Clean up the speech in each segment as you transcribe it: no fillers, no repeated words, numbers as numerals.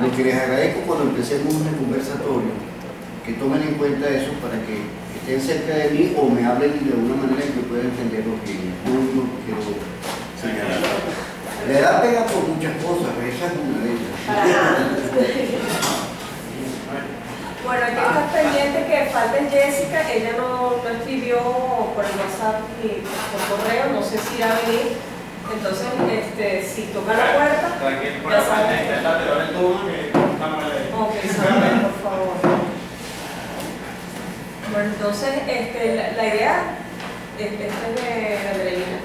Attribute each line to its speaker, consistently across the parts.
Speaker 1: Lo que les agradezco cuando empecemos el conversatorio, que tomen en cuenta eso para que estén cerca de mí o me hablen de una manera en que pueda entender lo que yo quiero señalar. La edad pega por muchas cosas, pero esa es una de ellas.
Speaker 2: Bueno, hay que estar pendiente que falte Jessica, ella no escribió por el WhatsApp ni por correo, no sé si irá a venir. Entonces, si toca la puerta, ya saben. Ok, saben, por favor. Bueno, entonces, la idea, es de Andreina.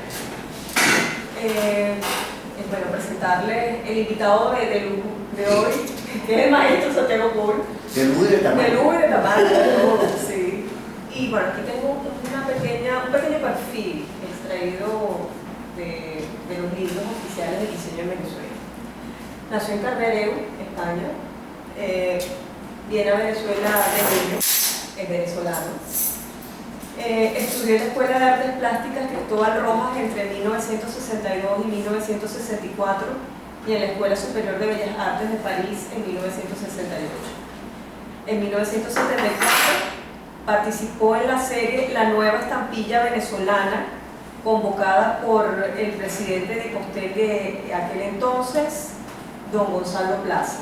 Speaker 2: Bueno, presentarle el invitado de hoy, que es el maestro Santiago Paul.
Speaker 1: De luz y de tamaño.
Speaker 2: De luz y de tamaño, sí. Y bueno, aquí tengo un pequeño perfil extraído de los libros oficiales de diseño en Venezuela. Nació en Cardedeu, España. Viene a Venezuela de niño, es venezolano. Estudió en la Escuela de Artes Plásticas Cristóbal Rojas entre 1962 y 1964 y en la Escuela Superior de Bellas Artes de París en 1968. En 1974 participó en la serie La Nueva Estampilla Venezolana, convocada por el presidente de Postel de aquel entonces, don Gonzalo Plaza.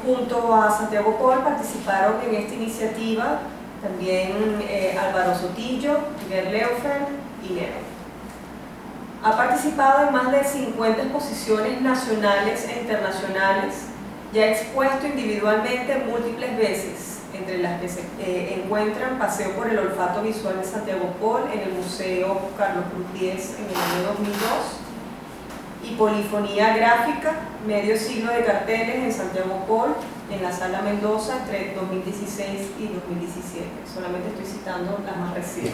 Speaker 2: Junto a Santiago Paul participaron en esta iniciativa también Álvaro Sotillo, Miguel Leufer y Nero. Ha participado en más de 50 exposiciones nacionales e internacionales y ha expuesto individualmente múltiples veces, entre las que se encuentran Paseo por el Olfato Visual de Santiago Paul en el Museo Carlos Cruz X en el año 2002 y Polifonía Gráfica, medio siglo de carteles en Santiago Paul en la Sala Mendoza entre 2016 y 2017. Solamente estoy citando las más recientes,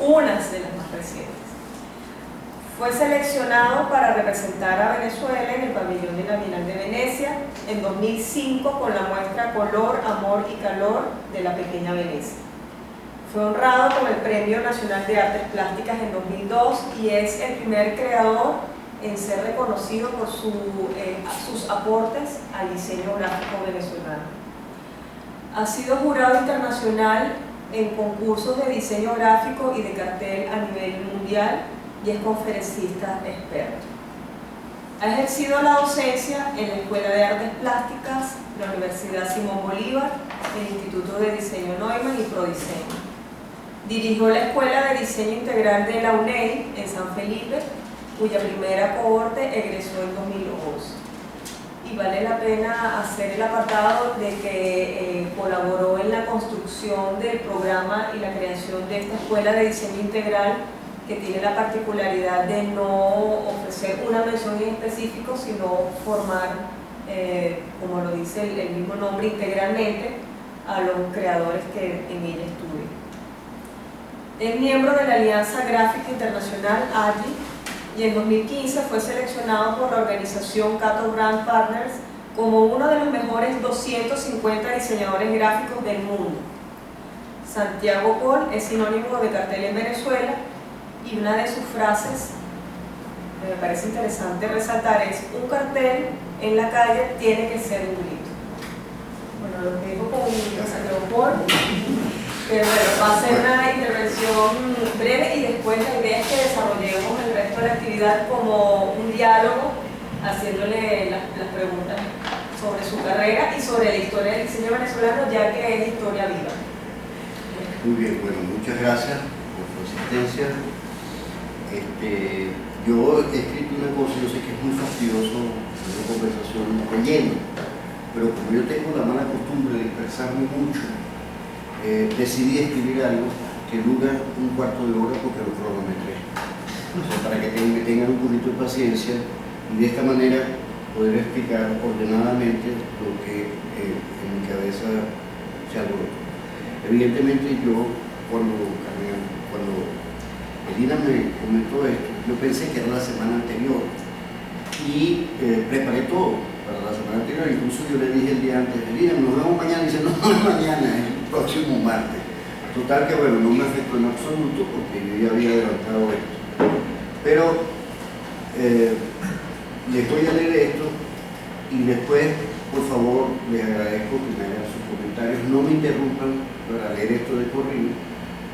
Speaker 2: unas de las más recientes. Fue seleccionado para representar a Venezuela en el pabellón de la Bienal de Venecia en 2005 con la muestra Color, Amor y Calor de la Pequeña Venecia. Fue honrado con el Premio Nacional de Artes Plásticas en 2002 y es el primer creador en ser reconocido por sus aportes al diseño gráfico venezolano. Ha sido jurado internacional en concursos de diseño gráfico y de cartel a nivel mundial y es conferencista experto. Ha ejercido la docencia en la Escuela de Artes Plásticas, la Universidad Simón Bolívar, el Instituto de Diseño Neumann y Prodiseño. Dirigió la Escuela de Diseño Integral de la UNED en San Felipe, cuya primera cohorte egresó en 2011. Y vale la pena hacer el apartado de que colaboró en la construcción del programa y la creación de esta Escuela de Diseño Integral, que tiene la particularidad de no ofrecer una mención en específico, sino formar, como lo dice el mismo nombre, integralmente a los creadores que en ella estudian. Es miembro de la Alianza Gráfica Internacional, AGI, y en 2015 fue seleccionado por la organización Cato Brand Partners como uno de los mejores 250 diseñadores gráficos del mundo. Santiago Paul es sinónimo de cartel en Venezuela y una de sus frases que me parece interesante resaltar es: un cartel en la calle tiene que ser un grito. Bueno, lo que digo con Santiago Paul, pero bueno, va a ser una intervención breve y después la idea es que desarrollemos el resto de la actividad como un diálogo, haciéndole las preguntas sobre su carrera y sobre la historia del diseño venezolano, ya que es historia viva.
Speaker 1: Muy bien, bueno, muchas gracias por su asistencia. Yo he escrito una cosa, yo sé que es muy fastidioso una conversación relleno, pero como yo tengo la mala costumbre de dispersarme mucho, decidí escribir algo que dura un cuarto de hora porque lo cronometré. O sea, para que tengan un poquito de paciencia y de esta manera poder explicar ordenadamente lo que en mi cabeza se alborotó. Evidentemente yo, cuando Elina me comentó esto, yo pensé que era la semana anterior y preparé todo para la semana anterior. Incluso yo le dije el día antes: Elina, nos vemos mañana. Y dice: no, no es mañana, es el próximo martes. Total que bueno, no me afectó en absoluto porque yo ya había adelantado esto. Pero les voy a leer esto Y después, por favor, les agradezco que me hagan sus comentarios. No me interrumpan para leer esto de corrido,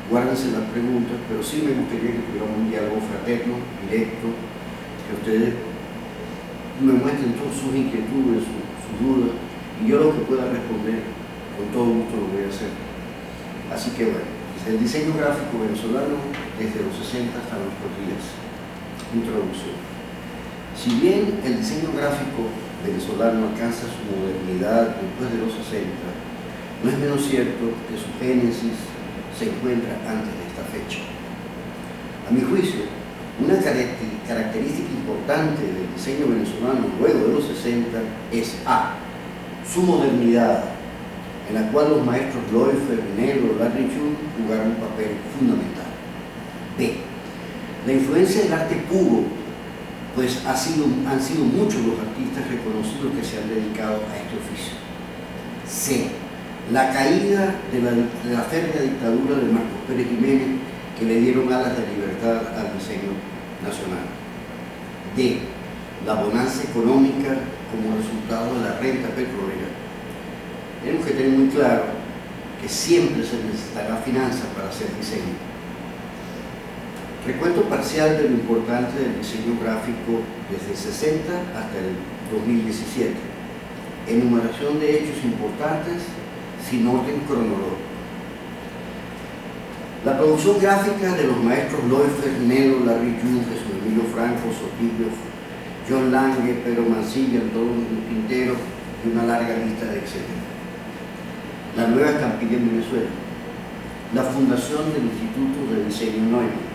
Speaker 1: guárdense las preguntas, pero sí me gustaría que tuviéramos un diálogo fraterno, directo, que ustedes me muestren todas sus inquietudes, sus dudas, y yo lo que pueda responder, con todo gusto lo voy a hacer. Así que bueno, el diseño gráfico venezolano desde los 60 hasta nuestros días. Introducción. Si bien el diseño gráfico venezolano alcanza su modernidad después de los 60, no es menos cierto que su génesis se encuentra antes de esta fecha. A mi juicio, una característica importante del diseño venezolano luego de los 60 es A, su modernidad, en la cual los maestros Loeffler, Nelo, Larry June jugaron un papel fundamental. B, la influencia del arte puro, pues han sido muchos los artistas reconocidos que se han dedicado a este oficio. C, la caída de la férrea dictadura de Marcos Pérez Jiménez, que le dieron alas de libertad al diseño nacional. D, la bonanza económica como resultado de la renta petrolera. Tenemos que tener muy claro que siempre se necesitará finanzas para hacer diseño. Recuento parcial de lo importante del diseño gráfico desde el 60 hasta el 2017. Enumeración de hechos importantes sin orden cronológico. La producción gráfica de los maestros Loeffler, Nelo, Larry June, Jesús Emilio Franco, Sotillo, John Lange, Pedro Mancilla, Antonio Quintero y una larga lista de etcétera. La nueva estampilla en Venezuela. La fundación del Instituto de Diseño Neumann.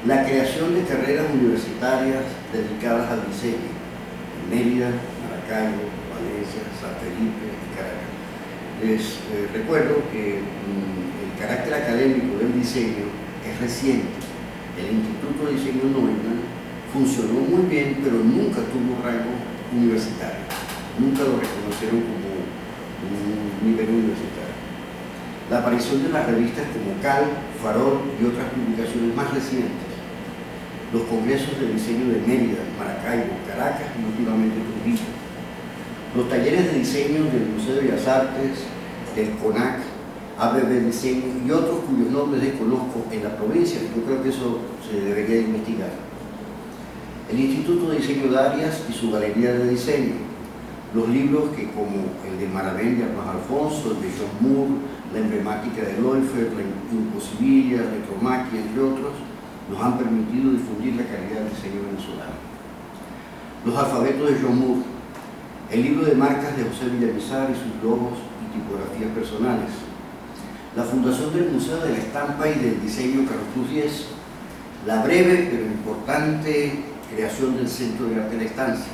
Speaker 1: La creación de carreras universitarias dedicadas al diseño en Mérida, Maracaibo, Valencia, San Felipe y Caracas. Les recuerdo que el carácter académico del diseño es reciente. El Instituto de Diseño Neumann funcionó muy bien, pero nunca tuvo rango universitario. Nunca lo reconocieron como un nivel universitario. La aparición de las revistas como Cal, Farol y otras publicaciones más recientes. Los congresos de diseño de Mérida, Maracaibo, Caracas y últimamente Trujillo. Los talleres de diseño del Museo de Bellas Artes, del CONAC, ABB Diseño y otros cuyos nombres desconozco en la provincia. Yo creo que eso se debería investigar. El Instituto de Diseño de Arias y su Galería de Diseño. Los libros que, como el de Maravén de Armas Alfonso, el de John Moore, la emblemática de Loeffler, la Imposibilia, Retromaquia, entre otros, nos han permitido difundir la calidad del diseño venezolano. Los alfabetos de John Moore, el libro de marcas de José Villamizar y sus logos y tipografías personales, la fundación del Museo de la Estampa y del Diseño Carlos Cruz Diez, la breve pero importante creación del Centro de Arte de la Estancia,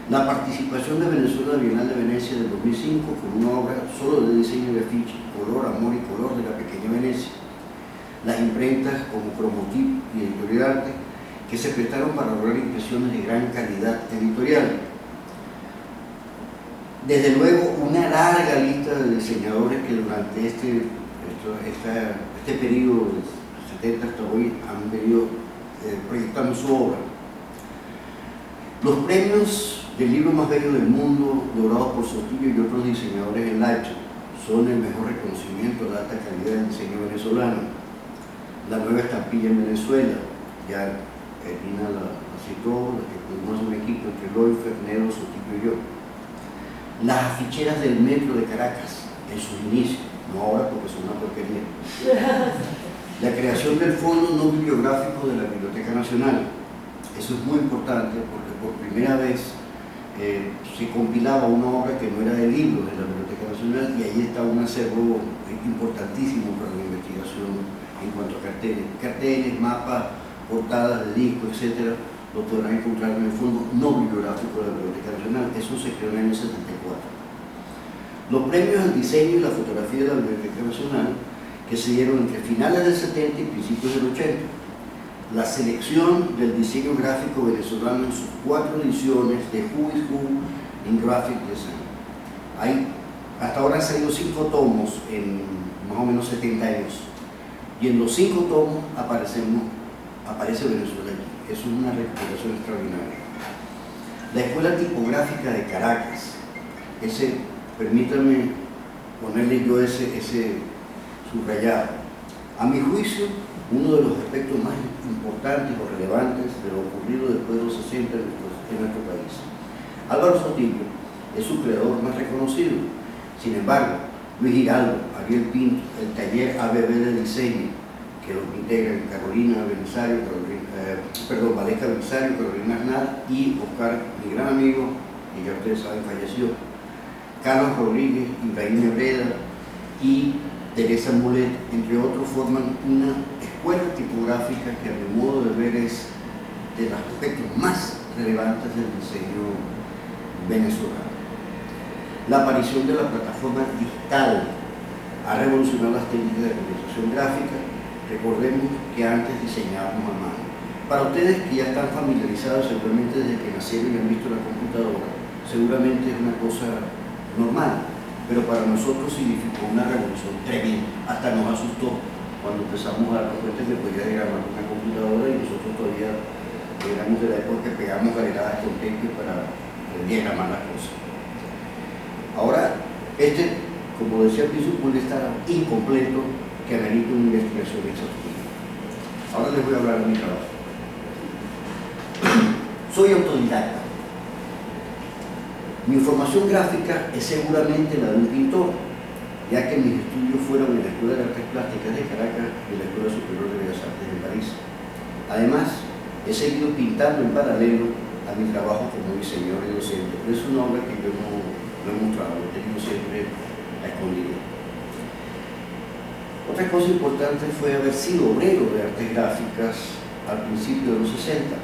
Speaker 1: la participación de Venezuela en la Bienal de Venecia del 2005 con una obra solo de diseño de afiche, Color, Amor y Color de la Pequeña Venecia, las imprentas como Promotip y Editorial Arte, que se prestaron para lograr impresiones de gran calidad editorial. Desde luego, una larga lista de diseñadores que durante este periodo de 70 hasta hoy han venido proyectando su obra. Los premios del libro más bello del mundo, logrados por Sotillo y otros diseñadores en Leipzig, son el mejor reconocimiento de la alta calidad del diseño venezolano. La nueva estampilla en Venezuela, ya Edina la citó, la que tuvimos un equipo entre Loeffler, Nelo, Sotillo y yo. Las aficheras del metro de Caracas, en sus inicios, no ahora porque son una porquería. La creación del Fondo No Bibliográfico de la Biblioteca Nacional. Eso es muy importante porque por primera vez se compilaba una obra que no era de libros de la Biblioteca Nacional y ahí está un acervo importantísimo para la investigación en cuanto a carteles, mapas, portadas de discos, etc. Lo podrán encontrar en el Fondo No Bibliográfico de la Biblioteca Nacional. Eso se creó en el año 74. Los premios al diseño y la fotografía de la Biblioteca Nacional, que se dieron entre finales del 70 y principios del 80. La selección del diseño gráfico venezolano en sus 4 ediciones de Who is Who in Graphic Design. Hasta ahora han salido 5 tomos en más o menos 70 años. Y en los 5 tomos aparece Venezuela allí. Eso es una recuperación extraordinaria. La Escuela Tipográfica de Caracas, permítanme ponerle yo ese subrayado. A mi juicio, uno de los aspectos más importantes o relevantes de lo ocurrido después de los 60 en nuestro país. Álvaro Sotillo es su creador más reconocido. Sin embargo, Luis Giraldo, Ariel Pinto, el taller ABB de diseño, que los integran Carolina Belisario, Valesca Belisario, Carolina Arnal y Oscar, mi gran amigo, que ya ustedes saben falleció, Carlos Rodríguez, Ibrahim Hebreda y Teresa Mulet, entre otros, forman una escuela tipográfica que a mi modo de ver es de los aspectos más relevantes del diseño venezolano. La aparición de la plataforma digital ha revolucionado las técnicas de realización gráfica. Recordemos que antes diseñábamos a mano. Para ustedes que ya están familiarizados seguramente desde que nacieron y han visto la computadora, seguramente es una cosa normal, pero para nosotros significó una revolución tremenda. Hasta nos asustó cuando empezamos a darnos cuenta que podía diagramar una computadora y nosotros todavía éramos de la época que pegamos galeradas con tape para diagramar las cosas. Ahora, como decía Piso, puede estar incompleto, que amerita una investigación exhaustiva. Ahora les voy a hablar de mi trabajo. Soy autodidacta. Mi formación gráfica es seguramente la de un pintor, ya que mis estudios fueron en la Escuela de Artes Plásticas de Caracas y la Escuela Superior de Bellas Artes de París. Además, he seguido pintando en paralelo a mi trabajo como diseñador y docente, pero es una obra que yo no he mostrado, lo he tenido siempre a escondida. Otra cosa importante fue haber sido obrero de artes gráficas al principio de los 60.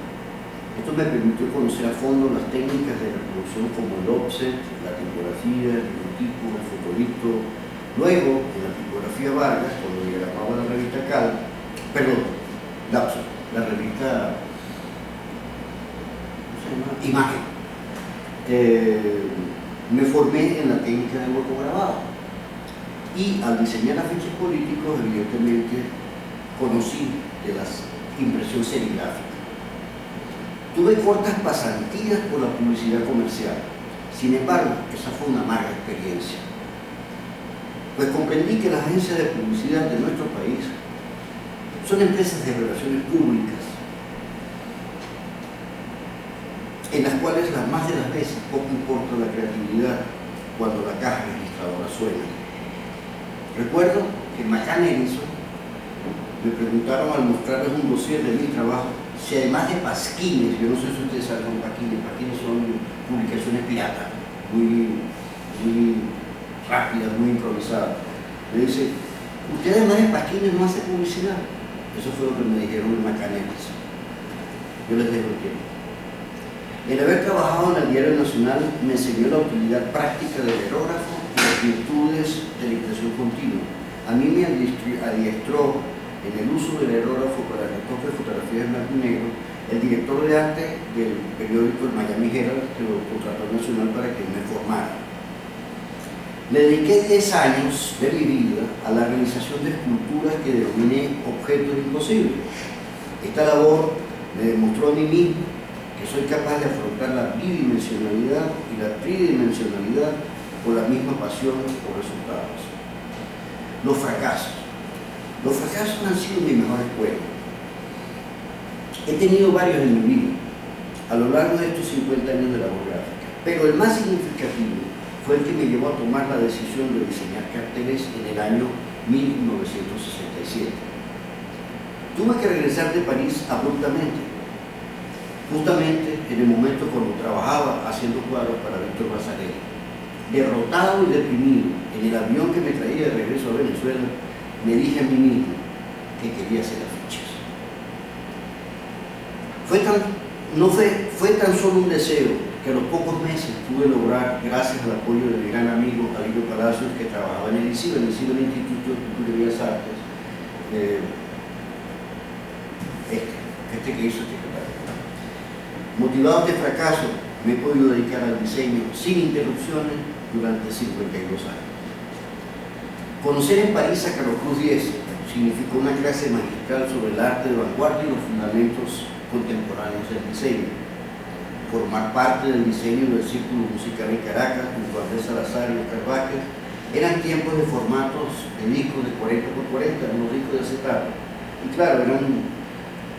Speaker 1: Esto me permitió conocer a fondo las técnicas de reproducción como el offset, la tipografía, el logotipo, el fotolito. Luego, en la tipografía Vargas, cuando diagramaba la revista la revista Imagen, me formé en la técnica de hueco grabado. Y al diseñar afiches políticos, evidentemente, conocí de la impresión serigráfica. Tuve cortas pasantías por la publicidad comercial. Sin embargo, esa fue una amarga experiencia. Pues comprendí que las agencias de publicidad de nuestro país son empresas de relaciones públicas, en las cuales más de las veces poco importa la creatividad cuando la caja registradora suena. Recuerdo que en McCann Edison me preguntaron al mostrarles un dossier de mi trabajo si además de pasquines, yo no sé si ustedes saben pasquines son publicaciones piratas, muy rápidas, muy improvisadas. Me dice, ¿usted además de pasquines no hace publicidad? Eso fue lo que me dijeron en McCann Edison. Yo les dejo el tiempo. El haber trabajado en el Diario Nacional me enseñó la utilidad práctica del aerógrafo y las virtudes de la impresión continua. A mí me adiestró en el uso del aerógrafo para el retoque de fotografías en blanco y negro el director de arte del periódico el Miami Herald, que lo contrató el Nacional para que me formara. Le dediqué 10 años de mi vida a la realización de esculturas que denominé objetos imposibles. Esta labor me demostró a mí mismo que soy capaz de afrontar la bidimensionalidad y la tridimensionalidad con la misma pasión o resultados. Los fracasos han sido mi mejor escuela. He tenido varios en mi vida, a lo largo de estos 50 años de labor gráfica, pero el más significativo fue el que me llevó a tomar la decisión de diseñar carteles en el año 1967. Tuve que regresar de París abruptamente, justamente en el momento cuando trabajaba haciendo cuadros para Víctor Basarelli. Derrotado y deprimido en el avión que me traía de regreso a Venezuela, me dije a mí mismo que quería hacer afiches. Fue tan solo un deseo que a los pocos meses pude lograr, gracias al apoyo de mi gran amigo Alirio Palacios, que trabajaba en el ICIBA, el Instituto de Cultura y Bellas Artes, que hizo este catálogo. Motivado de fracaso, me he podido dedicar al diseño sin interrupciones durante 52 años. Conocer en París a Carlos Cruz Diez significó una clase magistral sobre el arte de vanguardia y los fundamentos contemporáneos del diseño. formar parte del diseño del Círculo Musical en Caracas, junto a Andrés Salazar y Oscar Vázquez. Eran tiempos de formatos de discos de 40 por 40, unos discos de acetato. Y claro, eran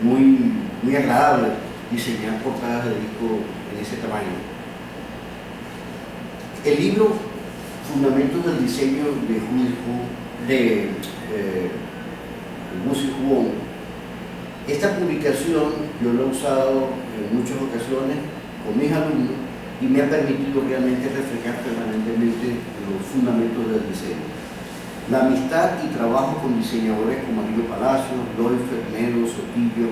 Speaker 1: muy agradables diseñar portadas de disco en ese tamaño. El libro Fundamentos del Diseño de Music Wong, esta publicación yo la he usado en muchas ocasiones con mis alumnos y me ha permitido realmente reflejar permanentemente los fundamentos del diseño. La amistad y trabajo con diseñadores como Emilio Palacios, Loifer, Nero, Sotillo,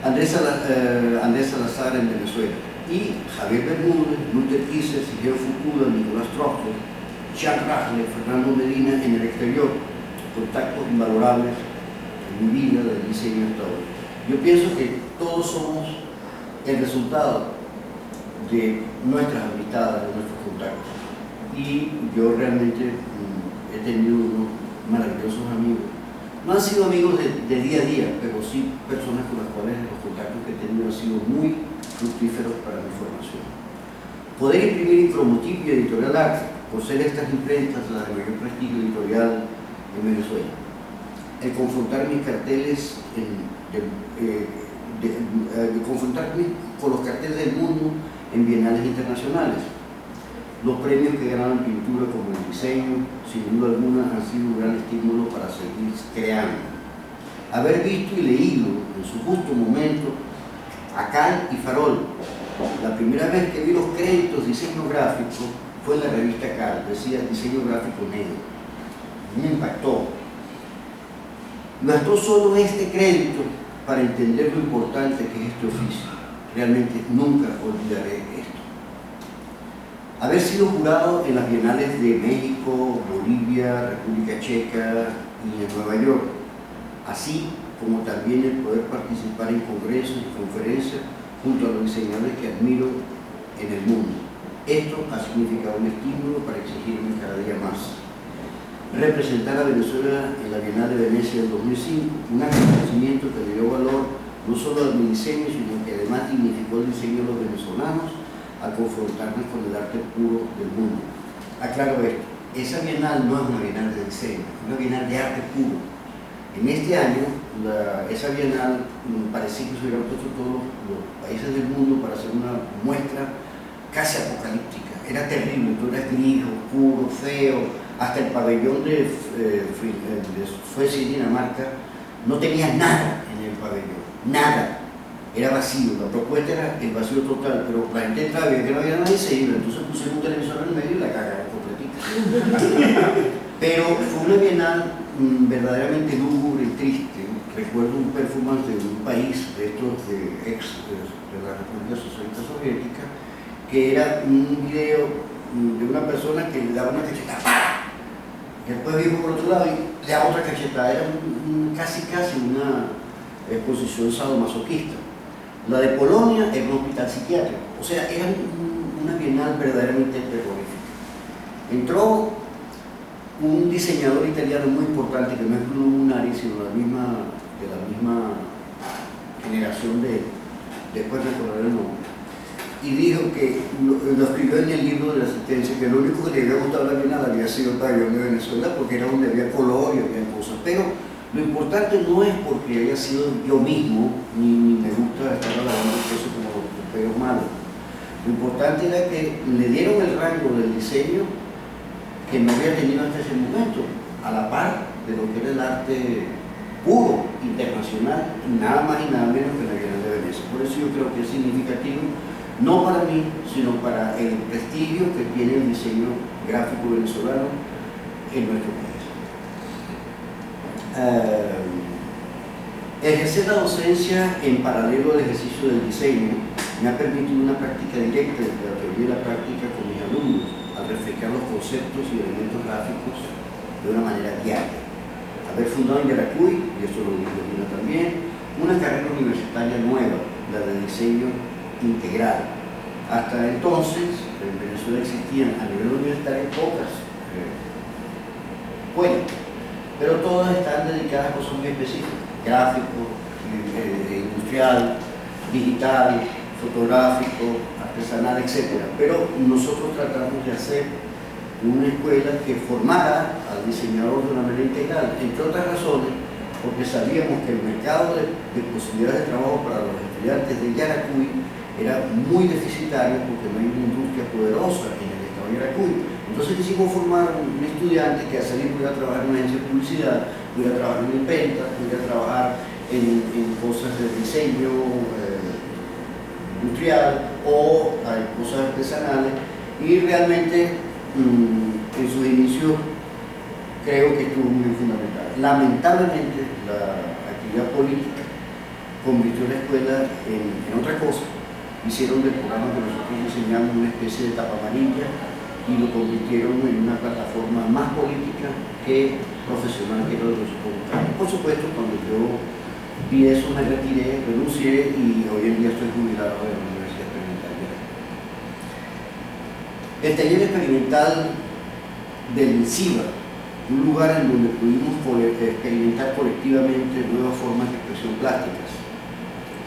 Speaker 1: Andrés Salazar en Venezuela, y Javier Bermúdez, Luther Kiser, Sigeo Fukuda, Nicolás Trosco, Jacques Rachler, Fernando Medina en el exterior, contactos invalorables en mi vida del diseño hasta hoy. Yo pienso que todos somos el resultado de nuestras amistades, de nuestros contactos. Y yo realmente he tenido unos maravillosos amigos. No han sido amigos de día a día, pero sí personas con las cuales los contactos que he tenido han sido muy fructíferos para mi formación. Poder imprimir Infromotip y Editorial Arte, por ser estas imprentas las de mayor prestigio editorial en Venezuela. El confrontar mis carteles, confrontarme con los carteles del mundo en bienales internacionales. Los premios que ganaron pintura como el diseño, sin duda alguna, han sido un gran estímulo para seguir creando. Haber visto y leído en su justo momento a Cal y Farol. La primera vez que vi los créditos de diseño gráfico fue en la revista Cal, decía diseño gráfico negro. Me impactó. Bastó solo este crédito para entender lo importante que es este oficio. Realmente nunca olvidaré esto. Haber sido jurado en las bienales de México, Bolivia, República Checa y en Nueva York, así como también el poder participar en congresos y conferencias junto a los diseñadores que admiro en el mundo. Esto ha significado un estímulo para exigirme cada día más. Representar a Venezuela en la Bienal de Venecia del 2005, un acontecimiento que le dio valor no solo a mi diseño, sino que además dignificó el diseño de los venezolanos al confrontarnos con el arte puro del mundo. Aclaro esto, esa bienal no es una bienal de diseño, es una bienal de arte puro. En este año, esa bienal parecía que se hubieran puesto todos los países del mundo para hacer una muestra casi apocalíptica. Era terrible, todo era gris, oscuro, feo, hasta el pabellón de Suecia y Dinamarca no tenía nada en el pabellón, nada. Era vacío, la propuesta era el vacío total, pero la gente entraba y que no había nadie se iba, entonces pusieron un televisor en el medio y la cagaron completita. Pero fue una bienal verdaderamente lúgubre y triste. Recuerdo un performance de un país de estos de la República Socialista Soviética, que era un video de una persona que le daba una cachetada, y después vino por otro lado y le daba otra cachetada. Era casi una exposición sadomasoquista. La de Polonia era un hospital psiquiátrico, o sea, era una bienal verdaderamente terrorífica. Entró un diseñador italiano muy importante, que no es Bruno Munari, sino de la misma generación después recordaré el nombre, y dijo que, lo escribió en el libro de la asistencia, que lo único que le había gustado a la bienal había sido el pabellón de Venezuela, porque era donde había color y había cosas, pero lo importante no es porque haya sido yo mismo, ni me gusta estar hablando de eso como los peos malos. Lo importante era que le dieron el rango del diseño que no había tenido hasta ese momento, a la par de lo que era el arte puro, internacional, nada más y nada menos que la Bienal de Venecia. Por eso yo creo que es significativo, no para mí, sino para el prestigio que tiene el diseño gráfico venezolano en nuestro país. Ejercer la docencia en paralelo al ejercicio del diseño me ha permitido una práctica directa entre la teoría y la práctica con mis alumnos, al reflejar los conceptos y elementos gráficos de una manera diaria. Haber fundado en Yaracuy, y esto lo dijo Lina también, una carrera universitaria nueva, la de diseño integral. Hasta entonces, en Venezuela existían a nivel universitario pocas escuelas, pero todas están dedicadas a cosas muy específicas: gráfico, industrial, digital, fotográfico, artesanal, etc. Pero nosotros tratamos de hacer una escuela que formara al diseñador de una manera integral, entre otras razones, porque sabíamos que el mercado de posibilidades de trabajo para los estudiantes de Yaracuy era muy deficitario porque no hay una industria poderosa en el estado de Yaracuy. Entonces quisimos formar un estudiante que al salir pudiera trabajar en una agencia de publicidad, pudiera trabajar en imprenta, pudiera trabajar en cosas de diseño industrial o cosas artesanales, y realmente en sus inicios creo que estuvo muy fundamental. Lamentablemente la actividad política convirtió la escuela en otra cosa. Hicieron del programa que nosotros diseñamos una especie de tapa amarilla y lo convirtieron en una plataforma más política que profesional, que era lo que nosotros buscamos. Por supuesto, cuando yo vi eso me retiré, renuncié y hoy en día estoy jubilado de la Universidad Experimental de Yaracuy. El taller experimental del INCIBA, un lugar en donde pudimos experimentar colectivamente nuevas formas de expresión plásticas.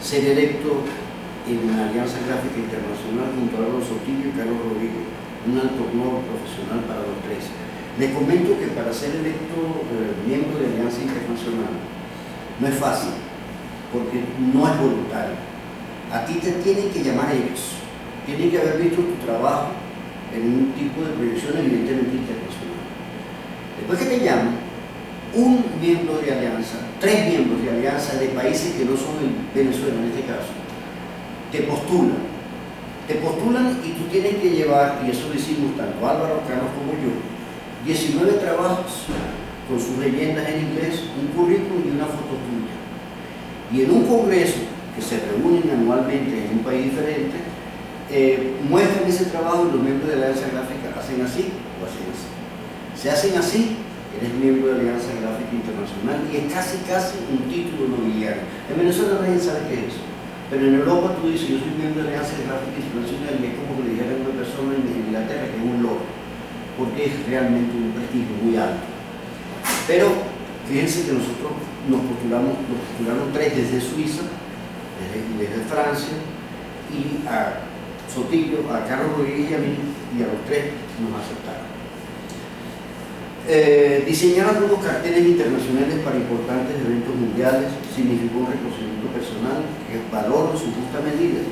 Speaker 1: Ser electo en la Alianza Gráfica Internacional junto a Álvaro Sotillo y Carlos Rodríguez, un alto honor profesional para los tres. Les comento que para ser electo miembro de la Alianza Internacional no es fácil, porque no es voluntario. A ti te tienen que llamar ellos, tienen que haber visto tu trabajo en un tipo de proyección evidentemente internacional. Después que te llaman, un miembro de alianza, 3 miembros de alianza de países que no son Venezuela en este caso, te postulan y tú tienes que llevar, y eso lo hicimos tanto Álvaro, Carlos como yo, 19 trabajos con sus leyendas en inglés, un currículum y una foto tuya. Y en un congreso que se reúnen anualmente en un país diferente, muestran ese trabajo y los miembros de la Alianza Gráfica hacen así o hacen así. Se hacen así, eres miembro de la Alianza Gráfica Internacional y es casi un título nobiliario. En Venezuela nadie sabe qué es eso, pero en Europa tú dices, yo soy miembro de la Alianza Gráfica Internacional y es como que le dijeran a una persona en Inglaterra que es un lord, porque es realmente un prestigio muy alto. Pero fíjense que nosotros nos postularon 3 desde Suiza, desde Francia, y a Sotillo, a Carlos Rodríguez y a mí, y a los 3 nos aceptaron. Diseñar algunos carteles internacionales para importantes eventos mundiales significó un reconocimiento personal que valoro en su justa medida.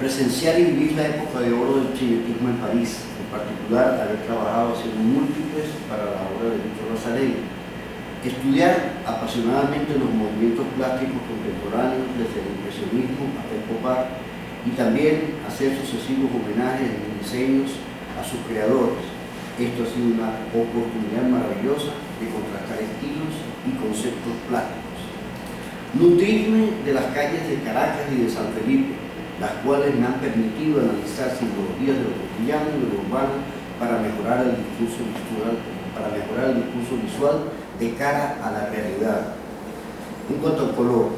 Speaker 1: Presenciar y vivir la época de oro del chinetismo en París, en particular haber trabajado haciendo múltiples para la obra de Víctor Vasarely. Estudiar apasionadamente los movimientos plásticos contemporáneos desde el impresionismo hasta el pop art, y también hacer sucesivos homenajes en diseños a sus creadores. Esto ha sido una oportunidad maravillosa de contrastar estilos y conceptos plásticos. Nutrirme de las calles de Caracas y de San Felipe, las cuales me han permitido analizar simbologías de lo cotidiano y de lo urbano para mejorar el discurso visual de cara a la realidad. En cuanto al color,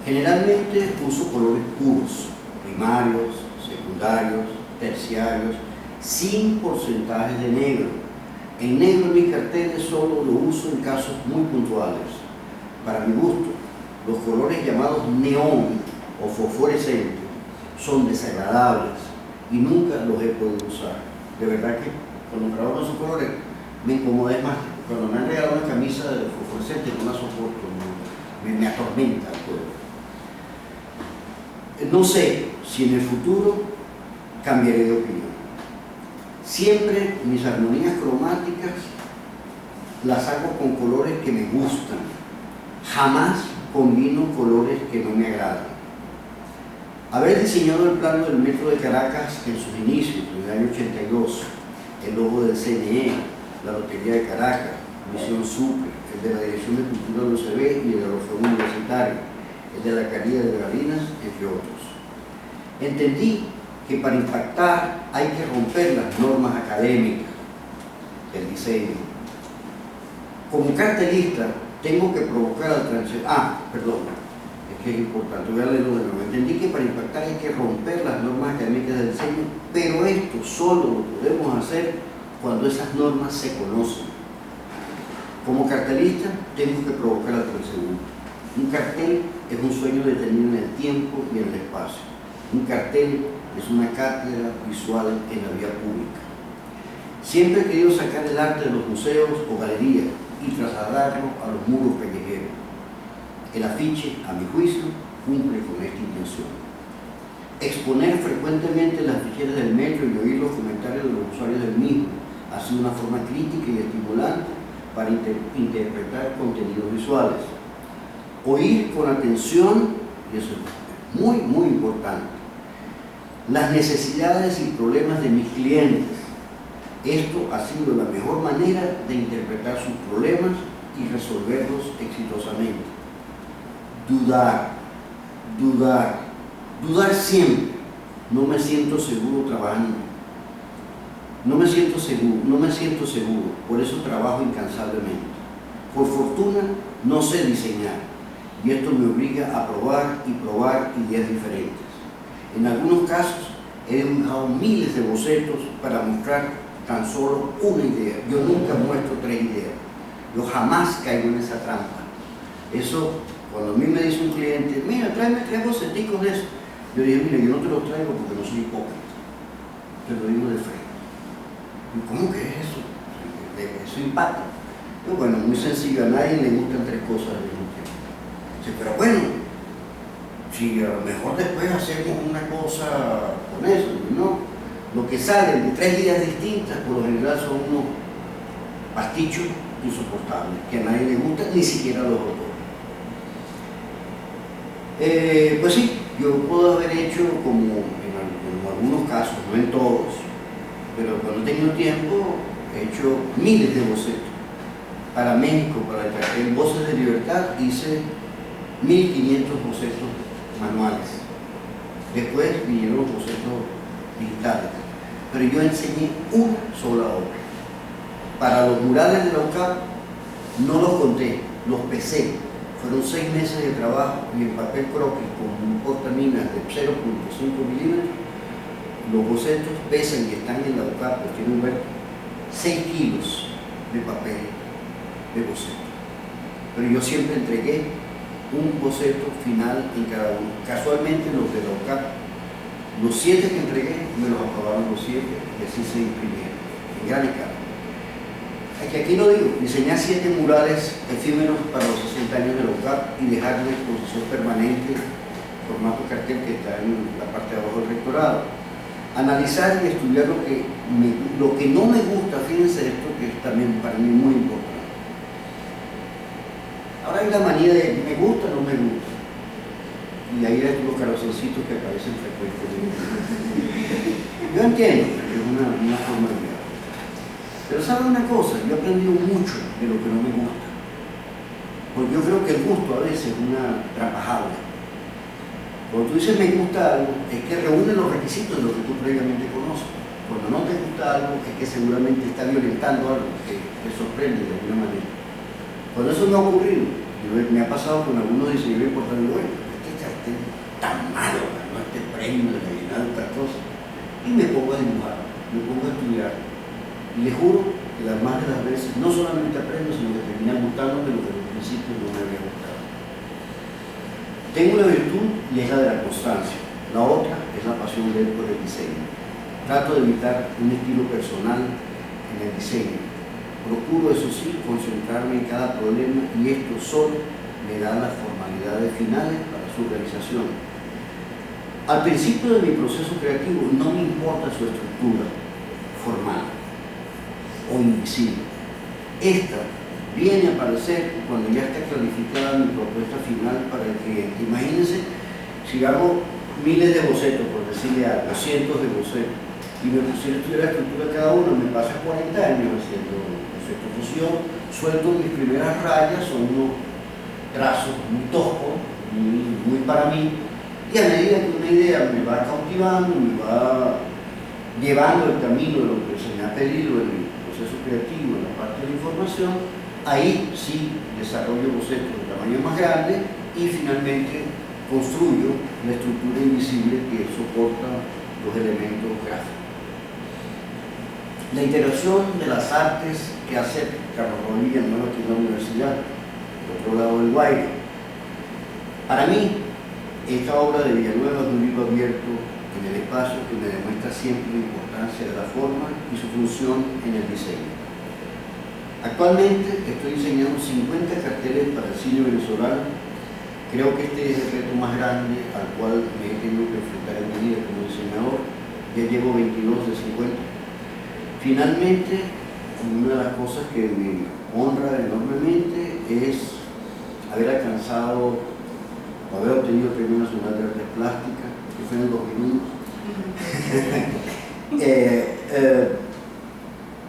Speaker 1: generalmente uso colores puros, primarios, secundarios, terciarios, sin porcentajes de negro. El negro en mis carteles solo lo uso en casos muy puntuales. Para mi gusto, los colores llamados neón o fosforescentes son desagradables y nunca los he podido usar. De verdad que cuando trabajo esos colores me incomoda. Es más, cuando me han regalado una camisa de fosforescente no la soporto, me atormenta el color. No sé si en el futuro cambiaré de opinión. Siempre mis armonías cromáticas las hago con colores que me gustan. Jamás combino colores que no me agradan. Haber diseñado el plano del metro de Caracas en sus inicios, en el año 82, el logo del CNE, la Lotería de Caracas, Misión Sucre, el de la Dirección de Cultura de UCB y el de la Orfeo Universitario, el de la Alcaldía de Galinas, entre otros. Entendí que para impactar hay que romper las normas académicas del diseño. Como cartelista tengo que provocar al transecto. Es que es importante, voy a leerlo de nuevo. Entendí que para impactar hay que romper las normas académicas del diseño, pero esto solo lo podemos hacer cuando esas normas se conocen. Como cartelista tengo que provocar al transeúnte. Un cartel es un sueño detenido en el tiempo y en el espacio. Un cartel es una cátedra visual en la vía pública. Siempre he querido sacar el arte de los museos o galerías y trasladarlo a los muros callejeros. El afiche, a mi juicio, cumple con esta intención. Exponer frecuentemente las ficheras del metro y oír los comentarios de los usuarios del mismo ha sido una forma crítica y estimulante para interpretar contenidos visuales. Oír con atención, y eso es muy, muy importante, las necesidades y problemas de mis clientes. Esto ha sido la mejor manera de interpretar sus problemas y resolverlos exitosamente. Dudar siempre. No me siento seguro trabajando. No me siento seguro, por eso trabajo incansablemente. Por fortuna, no sé diseñar, y esto me obliga a probar ideas diferentes. En algunos casos, he dibujado miles de bocetos para mostrar tan solo una idea. Yo nunca muestro 3 ideas. Yo jamás caigo en esa trampa. Eso, cuando a mí me dice un cliente, mira, tráeme 3 boceticos de eso, yo digo, mira, yo no te los traigo porque no soy hipócrita. Te lo digo de frente. ¿Cómo que es eso? Eso impacta. Pues bueno, muy sencillo, a nadie le gustan 3 cosas al mismo tiempo. Sí, pero bueno, si a lo mejor después hacemos una cosa con eso, ¿no? Lo que sale de 3 ideas distintas, por lo general son unos pastichos insoportables, que a nadie le gusta, ni siquiera a los autores. Pues sí, yo puedo haber hecho, como en algunos casos, no en todos, pero cuando he tenido tiempo, he hecho miles de bocetos. Para México, para el cartel Voces de Libertad, hice 1500 bocetos manuales. Después vinieron los bocetos digitales. Pero yo enseñé una sola obra. Para los murales de la UCAP, no los conté, los pesé. Fueron 6 meses de trabajo y en papel croquis con un portaminas de 0.5 milímetros. Los bocetos pesan y están en la UCAP, los tienen ver 6 kilos de papel de boceto. Pero yo siempre entregué un boceto final en cada uno. Casualmente los de la UCAP, los 7 que entregué, me los aprobaron los 7 y así se imprimieron, en gran escala. Aquí lo digo, diseñar 7 murales efímeros para los 60 años de la UCAP y dejar una exposición permanente, formato cartel que está en la parte de abajo del rectorado. Analizar y estudiar lo que no me gusta, fíjense esto que es también para mí muy importante. Ahora hay la manía de me gusta o no me gusta. Y ahí hay los corazoncitos que aparecen frecuentemente. Yo entiendo que es una forma de mirar. Pero ¿saben una cosa? Yo he aprendido mucho de lo que no me gusta. Porque yo creo que el gusto a veces es una trampa jaula. Cuando tú dices me gusta algo, es que reúne los requisitos de lo que tú previamente conoces. Cuando no te gusta algo, es que seguramente está violentando algo que te sorprende de alguna manera. Cuando eso me ha ocurrido, me ha pasado con algunos diseñadores importantes, bueno, este cartel tan malo, no este premio de la otra cosa. Y me pongo a dibujar, me pongo a estudiar. Y les juro que las más de las veces no solamente aprendo, sino que termina gustándome lo que al principio no me había gustado. Tengo una virtud y es la de la constancia. La otra es la pasión de él por el diseño. Trato de evitar un estilo personal en el diseño. Procuro, eso sí, concentrarme en cada problema y esto solo me da las formalidades finales para su realización. Al principio de mi proceso creativo no me importa su estructura formal o invisible. Esta viene a aparecer cuando ya está clarificada mi propuesta final para el cliente. Imagínense si hago miles de bocetos, por decirle algo, cientos de bocetos, y me pusiera a estudiar la estructura de cada uno, me pasa 40 años haciendo bocetos. Entonces yo suelto mis primeras rayas, son unos trazos muy toscos, muy para mí, y a medida que una idea me va cautivando, me va llevando el camino de lo que se me ha pedido en mi proceso creativo, en la parte de la información, ahí sí desarrollo bocetos de tamaño más grande y finalmente construyo la estructura invisible que soporta los elementos gráficos. La integración de las artes que hace Carlos Rodríguez Nuevo aquí en la universidad, del otro lado del Guaire. Para mí, Esta obra de Villanueva es un libro abierto en el espacio que me demuestra siempre la importancia de la forma y su función en el diseño. Actualmente estoy diseñando 50 carteles para el cine venezolano. Creo que este es el reto más grande al cual me he tenido que enfrentar en mi vida como diseñador. Ya llevo 22 de 50. Finalmente, una de las cosas que me honra enormemente es haber alcanzado, haber obtenido el Premio Nacional de Artes Plásticas, que fue en el 2001.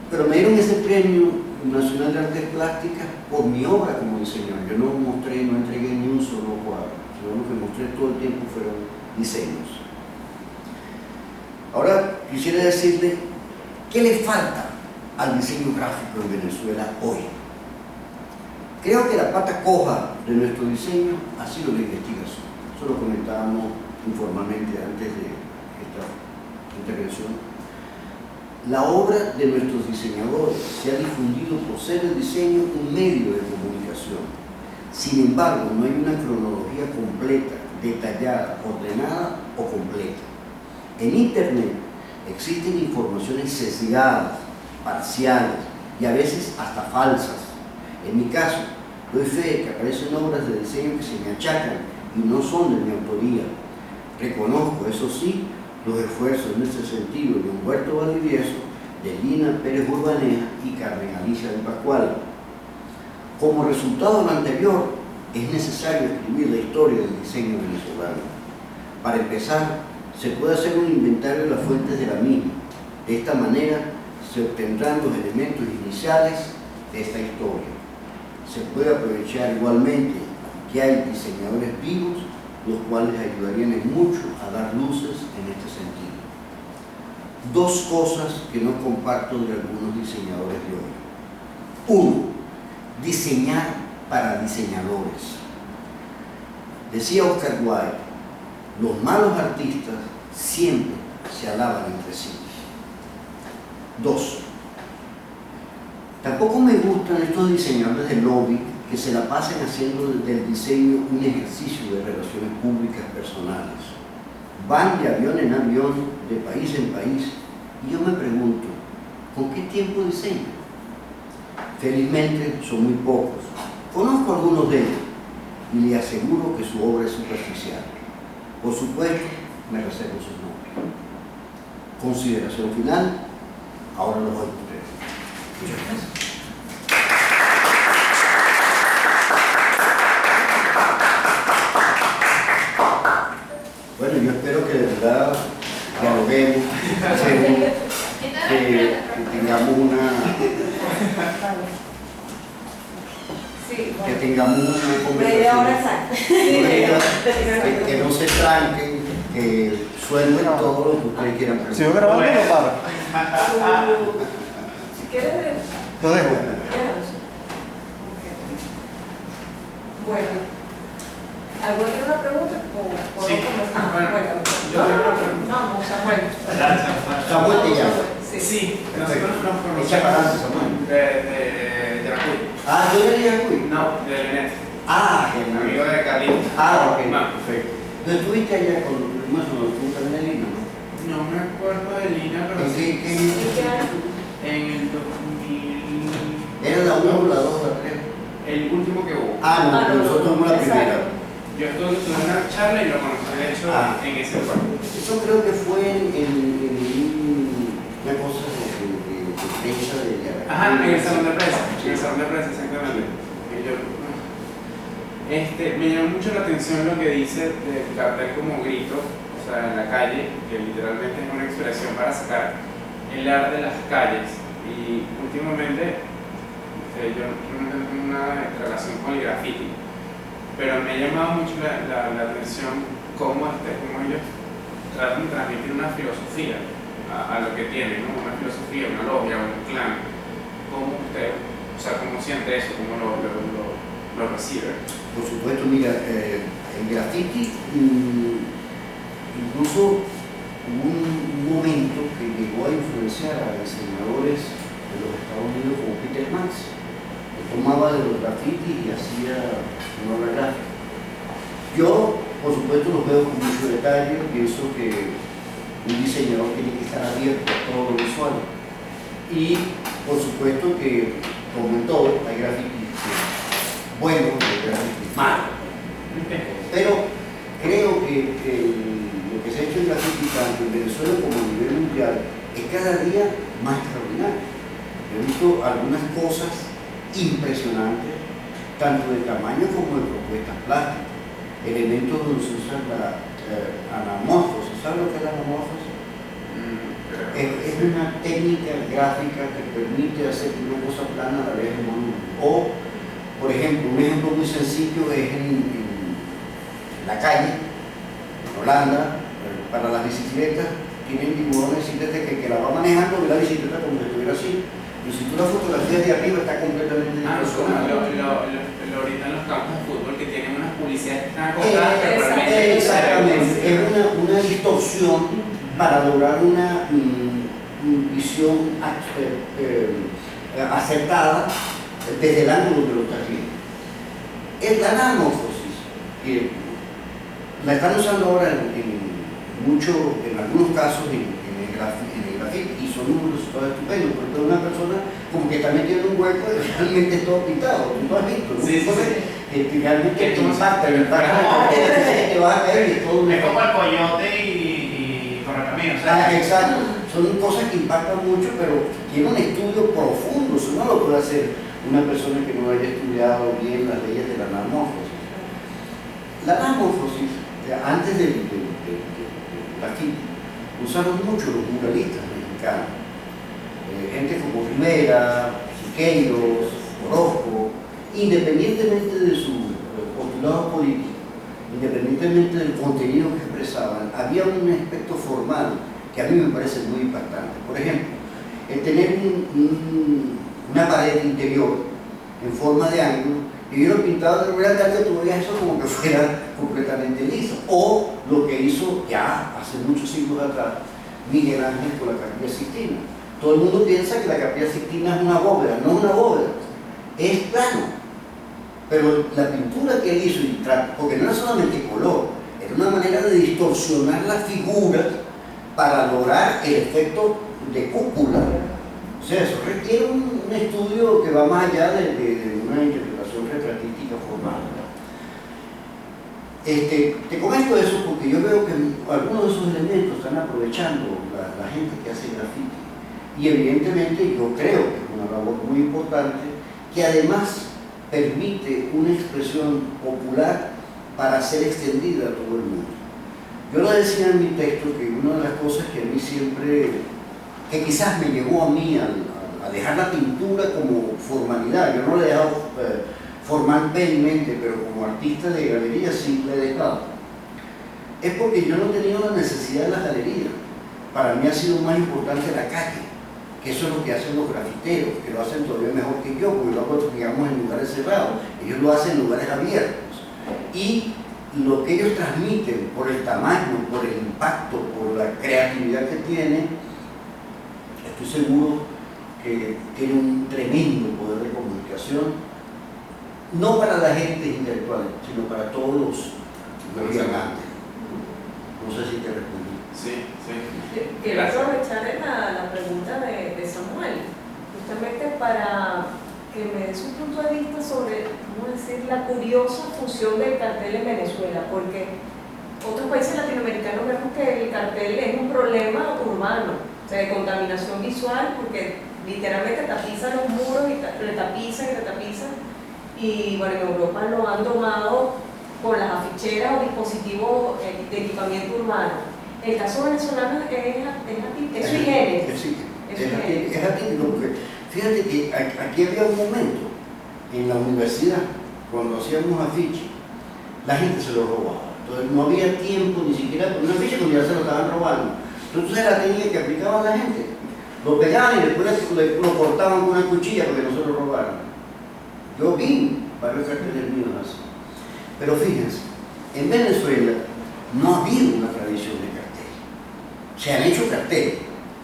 Speaker 1: Pero me dieron ese Premio Nacional de Artes Plásticas por mi obra como diseñador. Yo no entregué ni un solo cuadro, sino lo que mostré todo el tiempo fueron diseños. Ahora quisiera decirle qué le falta al diseño gráfico en Venezuela hoy. Creo que la pata coja de nuestro diseño ha sido la investigación. Eso lo comentábamos informalmente antes de esta intervención. La obra de nuestros diseñadores se ha difundido por ser el diseño un medio de comunicación. Sin embargo, no hay una cronología completa, detallada, ordenada o completa. En Internet existen informaciones sesgadas, parciales y a veces hasta falsas. En mi caso, doy fe de que aparecen obras de diseño que se me achacan y no son de mi autoría. Reconozco, eso sí, los esfuerzos en este sentido de Humberto Valdivieso, de Lina Pérez Urbaneja y Carmen Alicia de Pascual. Como resultado de lo anterior, es necesario escribir la historia del diseño venezolano. Para empezar, se puede hacer un inventario de las fuentes de la misma. De esta manera, se obtendrán los elementos iniciales de esta historia. Se puede aprovechar igualmente que hay diseñadores vivos, los cuales ayudarían en mucho a dar luces en este sentido. Dos cosas que no comparto de algunos diseñadores de hoy. Uno, diseñar para diseñadores. Decía Oscar Wilde, los malos artistas siempre se alaban entre sí. Dos, tampoco me gustan estos diseñadores de lobby que se la pasen haciendo del diseño un ejercicio de relaciones públicas personales. Van de avión en avión, de país en país, y yo me pregunto, ¿con qué tiempo diseñan? Felizmente son muy pocos. Conozco algunos de ellos y les aseguro que su obra es superficial. Por supuesto, me reservo sus nombres. Consideración final, ahora los doy a ustedes. Muchas gracias. Bueno, yo espero que de verdad dialoguemos, que tengamos una conversación, que no se tranquen, que suelten todo lo que ustedes quieran preguntar.
Speaker 3: ¿Sigo grabando o para?
Speaker 2: Si quieres,
Speaker 3: Lo dejo.
Speaker 2: bueno, ¿alguna otra pregunta?
Speaker 4: Sí.
Speaker 1: Samuel te llama.
Speaker 4: Sí, nosotros nos
Speaker 1: Echa para adelante,
Speaker 4: conocemos
Speaker 1: Samuel.
Speaker 4: de Yaracuy.
Speaker 1: Ah, ¿tú eres de Yaracuy?
Speaker 4: No, de Lenet.
Speaker 1: Ah,
Speaker 4: Amigo de Carlitos.
Speaker 1: Ah, ok.
Speaker 4: No.
Speaker 1: Perfecto. ¿No estuviste allá con más o menos tú también en Lima, no?
Speaker 4: No me acuerdo de Lina, pero
Speaker 1: ¿En
Speaker 4: sí.
Speaker 1: qué?
Speaker 4: En el 2000.
Speaker 1: ¿Era la 1, la 2, la 3?
Speaker 4: El último que hubo.
Speaker 1: Ah, no, nosotros fuimos la primera.
Speaker 4: Yo tuve una charla y lo conocí, de hecho, en ese lugar.
Speaker 1: Eso creo que fue en una cosa de prensa de Yaracuy.
Speaker 4: Ajá, en el salón de prensa. En el salón de prensa, exactamente. Me llama mucho la atención lo que dice del cartel como grito, o sea, en la calle, que literalmente es una expresión para sacar el arte de las calles. Y últimamente, yo no tengo una relación con el graffiti, pero me ha llamado mucho la atención cómo ellos tratan de transmitir una filosofía a lo que tienen, ¿no? Una filosofía, una logia, un clan. ¿Cómo usted, o sea, cómo siente eso, cómo lo recibe?
Speaker 1: Por supuesto, mira, el graffiti incluso hubo un momento que llegó a influenciar a diseñadores de los Estados Unidos como Peter Max, que tomaba de los grafitis y hacía una obra gráfica. Yo por supuesto los veo con mucho detalle, pienso que un diseñador tiene que estar abierto a todo lo visual. Y por supuesto que, como en todo, hay grafitis buenos y hay grafitis malos. Pero creo que lo que se ha hecho en graffiti tanto en Venezuela como a nivel mundial es cada día más extraordinario. He visto algunas cosas impresionantes, tanto de tamaño como de propuestas plásticas, elementos donde se usa la anamorfosis. ¿Sabes lo que es la anamorfosis? Es una técnica gráfica que permite hacer una cosa plana a la vez de un o, por ejemplo, un ejemplo muy sencillo es en la calle, en Holanda, para las bicicletas, tienen dibujado una bicicleta que el que la va manejando ve la bicicleta como si estuviera así. Y si tú la fotografías de arriba está completamente distorsionada.
Speaker 4: Ahorita en los campos de fútbol que tienen unas publicidades que están acotadas, pero realmente
Speaker 1: exactamente, es una distorsión para lograr una visión acertada desde el ángulo que lo estás viendo. Es la anamorfosis, que la están usando ahora en algunos casos en el grafiti y son unos resultados estupendos, porque una persona como que también tiene un hueco y realmente es todo pintado, tú has visto, ¿no?
Speaker 4: Sí,
Speaker 1: que realmente
Speaker 4: que
Speaker 1: te impacta, te vas a ver y todo.
Speaker 3: Es como el coyote y Correcamino,
Speaker 1: exacto, son cosas que impactan mucho, pero tiene un estudio profundo, eso no lo puede hacer una persona que no haya estudiado bien las leyes de la anamorfosis. La anamorfosis, antes del graffiti, usaron mucho los muralistas mexicanos, gente como Rivera, Siqueiros, Orozco, independientemente de su postulado político, independientemente del contenido que expresaban, había un aspecto formal que a mí me parece muy impactante. Por ejemplo, el tener una pared interior en forma de ángulo, y yo lo pintaba de manera tal que tú veías eso como que fuera completamente liso. O lo que hizo ya hace muchos siglos atrás Miguel Ángel con la Capilla Sixtina. Todo el mundo piensa que la Capilla Sixtina es una bóveda, no es una bóveda, es plano. Pero la pintura que él hizo, porque no era solamente color, era una manera de distorsionar las figuras para lograr el efecto de cúpula. O sea, eso requiere un estudio que va más allá de una interpretación retratística formal. Te comento eso porque yo veo que algunos de esos elementos están aprovechando la gente que hace graffiti. Y evidentemente yo creo que es una labor muy importante que además permite una expresión popular para ser extendida a todo el mundo. Yo lo decía en mi texto que una de las cosas que a mí siempre, que quizás me llevó a mí a dejar la pintura como formalidad, yo no la he dejado formalmente, pero como artista de galería sí la he dejado, es porque yo no he tenido la necesidad de las galerías. Para mí ha sido más importante la calle, que eso es lo que hacen los grafiteros, que lo hacen todavía mejor que yo, porque lo hago, digamos, en lugares cerrados, ellos lo hacen en lugares abiertos. Y lo que ellos transmiten por el tamaño, por el impacto, por la creatividad que tienen, estoy seguro que tiene un tremendo poder de comunicación, no para las gentes intelectuales, sino para todos los viajantes. No sé si te respondí.
Speaker 4: Sí, sí.
Speaker 2: Quiero aprovechar la pregunta de Samuel, justamente para que me dé su punto de vista sobre, vamos a decir, la curiosa función del cartel en Venezuela, porque otros países latinoamericanos vemos que el cartel es un problema urbano, o sea, de contaminación visual, porque literalmente tapizan los muros y retapizan y retapizan, y bueno, en Europa lo han tomado con las aficheras o dispositivos de equipamiento urbano. El caso venezolano es sui generis.
Speaker 1: Es atípico, porque fíjate que aquí había un momento en la universidad, cuando hacíamos afiches, la gente se lo robaba. Entonces no había tiempo ni siquiera con un afiche cuando ya se lo estaban robando. Entonces la técnica que aplicaba la gente, lo pegaban y después lo cortaban con una cuchilla para que no se lo robaran. Yo vi varios carteles míos así. Pero fíjense, en Venezuela no ha habido una tradición de cartel. Se han hecho carteles,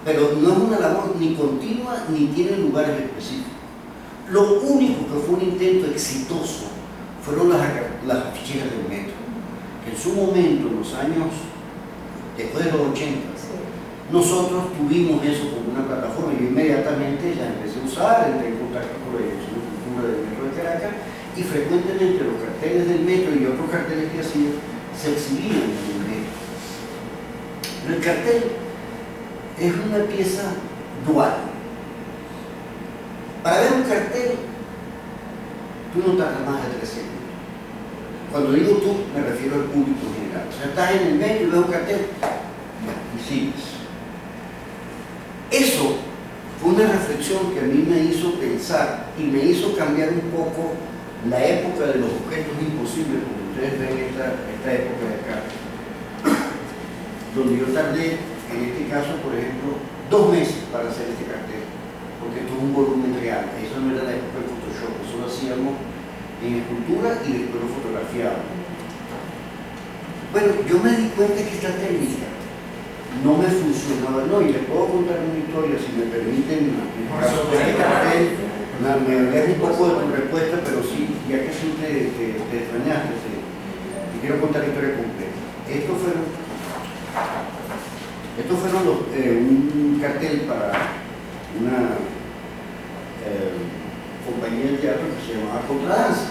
Speaker 1: pero no es una labor ni continua ni tiene lugares específicos. Lo único que fue un intento exitoso fueron las aficheras del metro, En su momento, en los años después de los 80, nosotros tuvimos eso como una plataforma y inmediatamente la empecé a usar, entré en contacto con la Dirección de Cultura del Metro de Caracas y frecuentemente los carteles del metro y otros carteles que hacía se exhibían en el metro. Pero el cartel es una pieza dual. Para ver un cartel, tú no tardas más de 3 segundos. Cuando digo tú, me refiero al público en general. O sea, estás en el metro y ves un cartel, y sigues. Eso fue una reflexión que a mí me hizo pensar y me hizo cambiar un poco la época de los objetos imposibles, como ustedes ven esta época de acá, donde yo tardé, en este caso, por ejemplo, 2 meses para hacer este cartel, porque esto es un volumen real. Eso no era la época del Photoshop, eso lo hacíamos en escultura y después lo fotografiábamos. Bueno, yo me di cuenta que esta técnica no me funcionaba, no, y les puedo contar una historia, si me permiten, en el caso de este cartel, me alejo un poco de tu respuesta, pero sí, ya que tú te extrañaste, te quiero contar la historia completa. Estos fueron un cartel para una compañía de teatro que se llamaba Contradanza.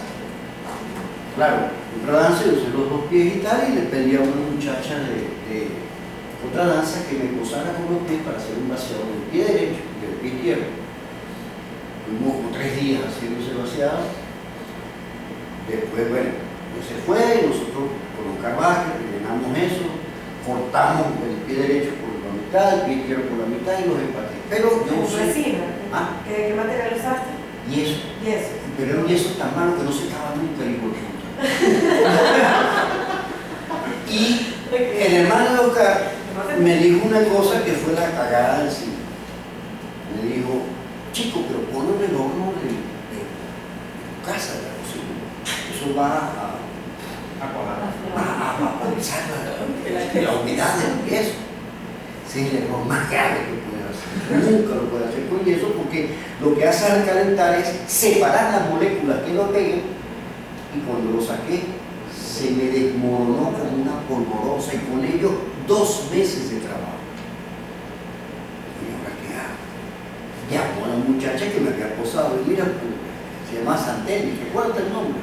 Speaker 1: Claro, Contradanza, yo usé los 2 pies y tal, y le pedí a una muchacha de Contradanza que me posara con los pies para hacer un vaciado del pie derecho y del pie izquierdo. Tuvimos como 3 días haciendo ese vaciado. Después, bueno, se fue, nosotros con los carvajes rellenamos eso, cortamos el pie derecho por la mitad, el pie izquierdo por la mitad y los empaté. Pero yo usé...
Speaker 2: ¿Resina? ¿Qué material usaste?
Speaker 1: Yeso.
Speaker 2: Yeso.
Speaker 1: Pero era un yeso tan malo que no se acaba nunca el bolsillo. Y el hermano de Oscar me dijo una cosa que fue la cagada del cine. Me dijo, chico, pero ponlo en el horno de tu casa, de la cocina. Eso va a vaporizar la humedad del yeso. Ese es el error más grave que puede hacer. Nunca lo puede hacer con yeso porque lo que hace al calentar es separar las moléculas que lo pegan, y cuando lo saqué se me desmoronó como una polvorosa y con ello 2 meses de trabajo. Y ahora qué hago. Llamó a la muchacha que me había posado y mira, se llama Santelli, recuerda el nombre.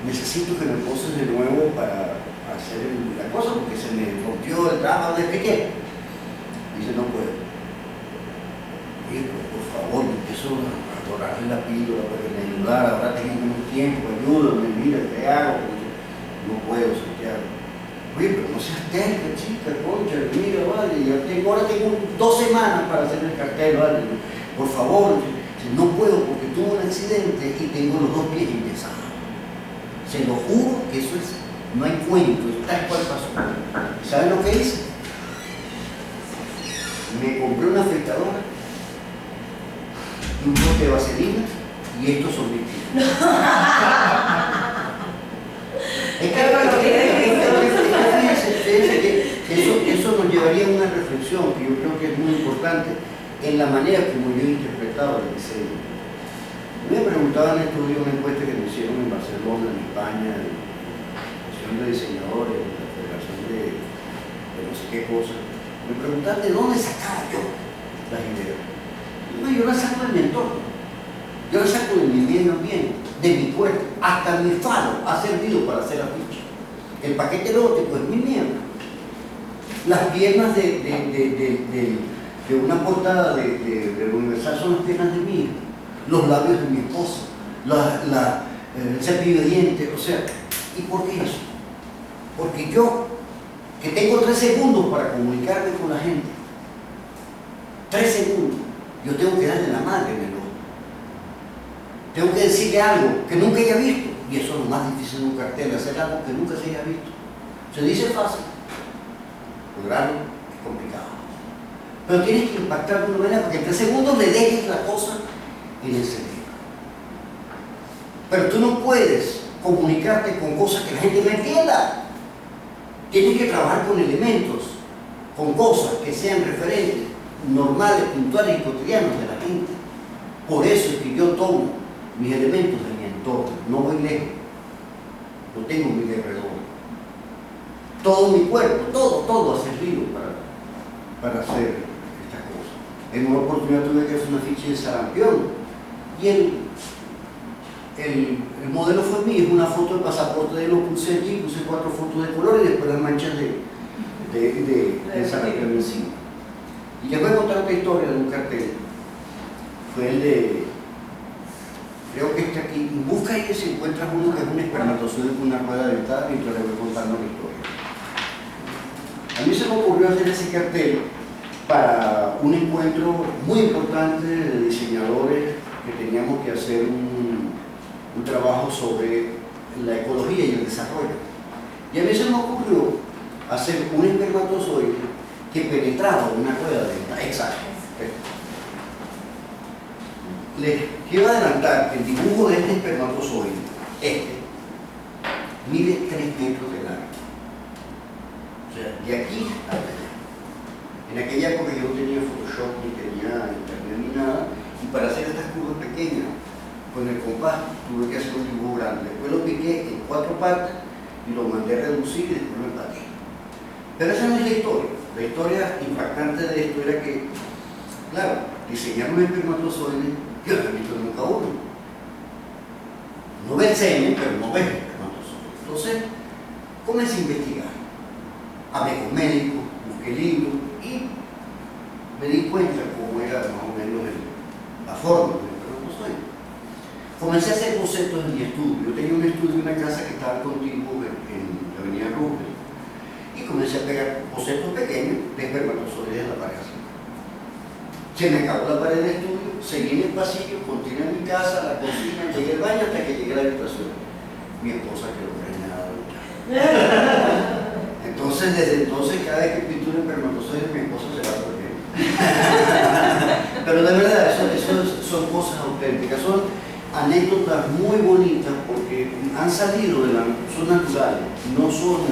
Speaker 1: Necesito que me poses de nuevo para hacer la cosa porque se me rompió el trabajo desde que. Dice, no puedo. Oye, pero por favor, me empiezo a dorarle la píldora para que me ayudara, ahora tengo menos tiempo, ayúdame, mira, ¿qué hago? No puedo, Santiago. Oye, pero no seas terca, chica, concha, mira, vale, ahora tengo 2 semanas para hacer el cartel, vale, por favor. No puedo porque tuve un accidente y tengo los 2 pies empezados. Se lo juro que eso es, no hay cuento, es tal cual pasó. ¿Saben lo que hice? Me compré una afeitadora, un bote de vaselina y estos son mis pies. Eso nos llevaría a una reflexión que yo creo que es muy importante en la manera como yo he interpretado el diseño. Me preguntaban en estos días una encuesta que me hicieron en Barcelona, en España, en la Asociación de Diseñadores, en la Federación de no sé qué cosa. Me preguntaban de dónde sacaba yo las ideas. Yo las saco de mi entorno, yo las saco de mi medio ambiente, de mi cuerpo, hasta mi falo ha servido para hacer afiches. El paquete erótico es mi mierda. Las piernas de una portada del Universal son las piernas de mi hija, los labios de mi esposa, el cepillo de dientes, o sea, ¿y por qué eso? Porque yo, que tengo 3 segundos para comunicarme con la gente, 3 segundos, yo tengo que darle la madre en el ojo. Tengo que decirle algo que nunca haya visto, y eso es lo más difícil de un cartel, hacer algo que nunca se haya visto. Se dice fácil, lograrlo es complicado. Pero tienes que impactar de una manera para que en 3 segundos le dejes la cosa en el cerebro. Pero tú no puedes comunicarte con cosas que la gente no entienda. Tienes que trabajar con elementos, con cosas que sean referentes, normales, puntuales y cotidianos de la gente. Por eso es que yo tomo mis elementos de mi entorno, no voy lejos, no tengo mi alrededor. todo mi cuerpo, todo ha servido para hacer estas cosas. En una oportunidad tuve que hacer una ficha de sarampión y el modelo fue mío, es una foto del pasaporte, lo puse allí, puse 4 fotos de color y después las manchas de sarampión encima. Y les voy a contar otra historia de un cartel. Fue el de, creo que este aquí, y busca ahí si encuentras uno que es un espermatozoide con una rueda dentada mientras le voy contando la historia. A mí se me ocurrió hacer ese cartel para un encuentro muy importante de diseñadores que teníamos que hacer un trabajo sobre la ecología y el desarrollo. Y a mí se me ocurrió hacer un espermatozoide que penetraba una rueda dentada. Exacto. Les quiero adelantar que el dibujo de este espermatozoide, mide 3 metros de largo. O sea, de aquí hasta allá. En aquella época yo no tenía Photoshop, ni tenía internet ni nada, y para hacer estas curvas pequeñas, con el compás tuve que hacer un dibujo grande. Después lo piqué en 4 partes y lo mandé a reducir y después lo empaqué. Pero esa no es la historia. La historia impactante de esto era que, claro, diseñar un espermatozoide, yo no he visto nunca uno. No ve el semen, pero no ve el espermatozoide. Entonces, comencé a investigar. Hablé con médicos, busqué libros y me di cuenta cómo era más o menos la forma del espermatozoide. Comencé a hacer bocetos en mi estudio. Yo tenía un estudio en una casa que estaba contigo en la avenida Roosevelt. Y comencé a pegar bocetos pequeños de espermatozoides en la pared. Se me acabó la pared del estudio, seguí en el pasillo, continué en mi casa, la cocina, llegué al baño hasta que llegué a la habitación. Mi esposa quedó preñada. Entonces, desde entonces, cada vez que pinto un espermatozoide, mi esposa se va a dormir. Pero de verdad, eso son cosas auténticas, son anécdotas muy bonitas porque han salido de son naturales, no son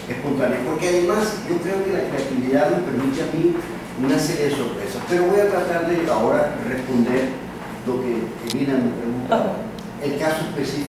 Speaker 1: espontáneas, porque además yo creo que la creatividad me permite a mí una serie de sorpresas. Pero voy a tratar de ahora responder lo que Emina me preguntaba, el caso específico.